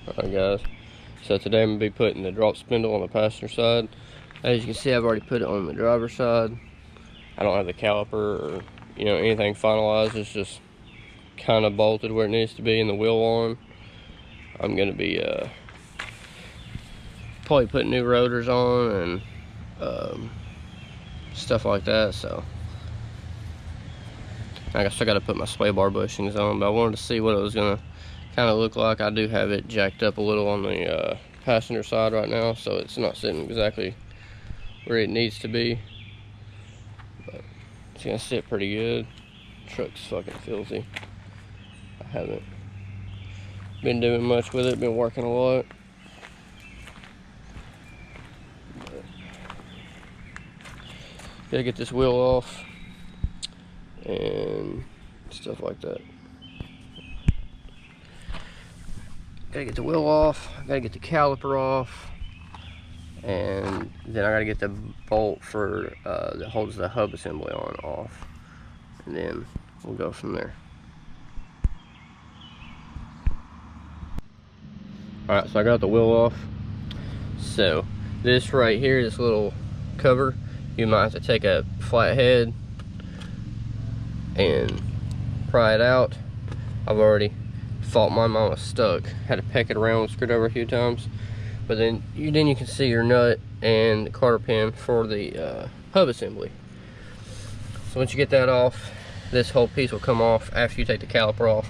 Alright guys, so today I'm going to be putting the drop spindle on the passenger side. As you can see, I've already put it on the driver's side. I don't have the caliper or anything finalized. It's just kind of bolted where it needs to be in the wheel arm. I'm going to be probably putting new rotors on and stuff like that. So I guess I got to put my sway bar bushings on, but I wanted to see what it was going to kind of look like. I do have it jacked up a little on the passenger side right now, so it's not sitting exactly where it needs to be, but it's gonna sit pretty good. Truck's fucking filthy. I haven't been doing much with it, been working a lot, but gotta get this wheel off and stuff like that. Gotta get the wheel off, gotta get the caliper off, and then I gotta get the bolt for that holds the hub assembly on off, and then we'll go from there. Alright, so I got the wheel off. So this right here, this little cover, you might have to take a flat head and pry it out. I've already thought my mom was stuck. Had to peck it around with a screwdriver a few times, but then you can see your nut and the cotter pin for the hub assembly. So once you get that off, this whole piece will come off after you take the caliper off,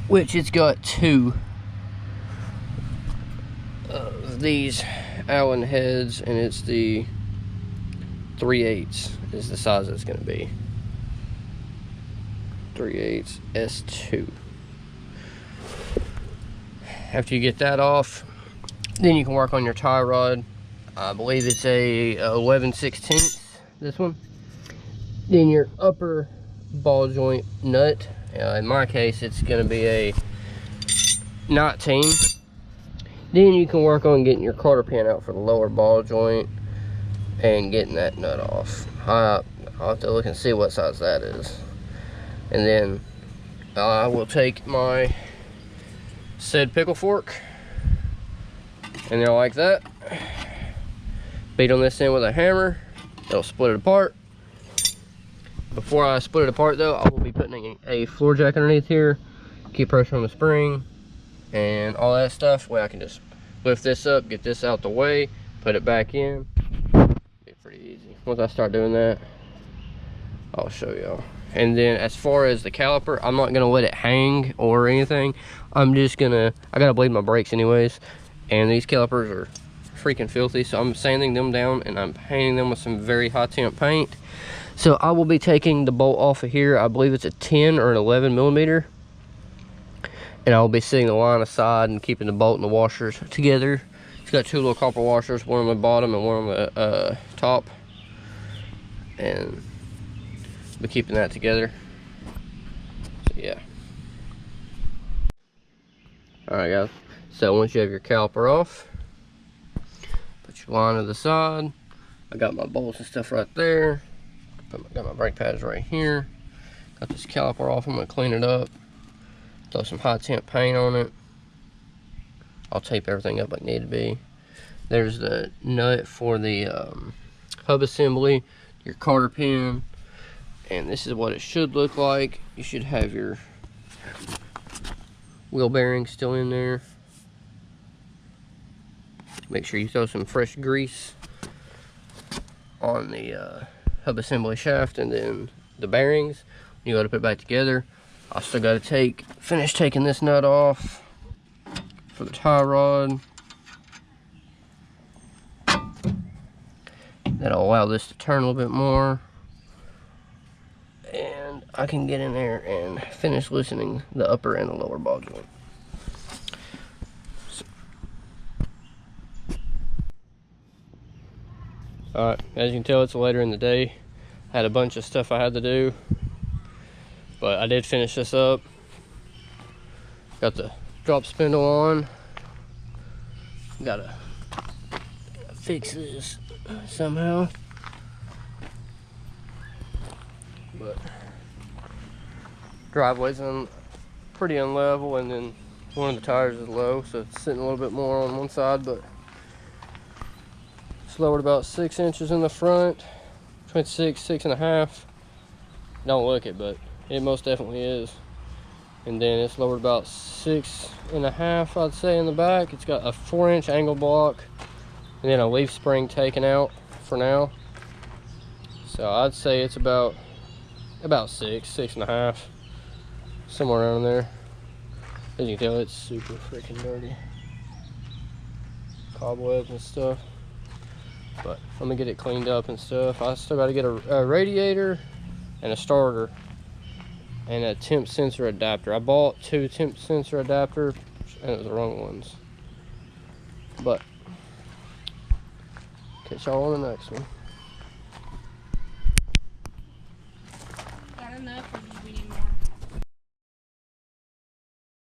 which it's got two of these Allen heads, and it's the 3/8 is the size it's going to be. 3/8 S2. After you get that off, then you can work on your tie rod. I believe it's a 11/16, this one. Then your upper ball joint nut, in my case it's going to be a 19. Then you can work on getting your cotter pin out for the lower ball joint and getting that nut off. I'll have to look and see what size that is. And then I will take my said pickle fork, and they're like that. Beat on this end with a hammer, it'll split it apart. Before I split it apart though, I will be putting a floor jack underneath here, keep pressure on the spring and all that stuff. Way I can just lift this up, get this out the way, put it back in. It's pretty easy. Once I start doing that, I'll show y'all. And then as far as the caliper, I'm not gonna let it hang or anything. I'm just gonna, I gotta bleed my brakes anyways, and these calipers are freaking filthy, so I'm sanding them down and I'm painting them with some very high temp paint. So I will be taking the bolt off of here. I believe it's a 10 or an 11 millimeter, and I'll be setting the line aside and keeping the bolt and the washers together. It's got two little copper washers, one on the bottom and one on the top, and be keeping that together. So yeah. Alright guys, so once you have your caliper off, put your line to the side. I got my bolts and stuff right there. Got my brake pads right here. Got this caliper off. I'm gonna clean it up, throw some high temp paint on it. I'll tape everything up like need to be. There's the nut for the hub assembly, your cotter pin, and this is what it should look like. You should have your wheel bearings still in there. Make sure you throw some fresh grease on the hub assembly shaft, and then the bearings. You got to put it back together. I still got to finish taking this nut off for the tie rod. That'll allow this to turn a little bit more, and I can get in there and finish loosening the upper and the lower ball joint. Alright, as you can tell, it's later in the day. I had a bunch of stuff I had to do, but I did finish this up. Got the drop spindle on. Gotta fix this somehow. But driveway's pretty unlevel, and then One of the tires is low, so it's sitting a little bit more on one side, but it's lowered about 6 inches in the front, between 6.5. Don't look it, but it most definitely is. And then it's lowered about 6.5, I'd say, in the back. It's got a 4-inch angle block and then a leaf spring taken out for now. So I'd say it's about 6.5, somewhere around there. As you can tell, it's super freaking dirty, cobwebs and stuff. But let me get it cleaned up and stuff. I still got to get a radiator and a starter and a temp sensor adapter. I bought 2 temp sensor adapters and it was the wrong ones. But catch y'all on the next one. Got enough.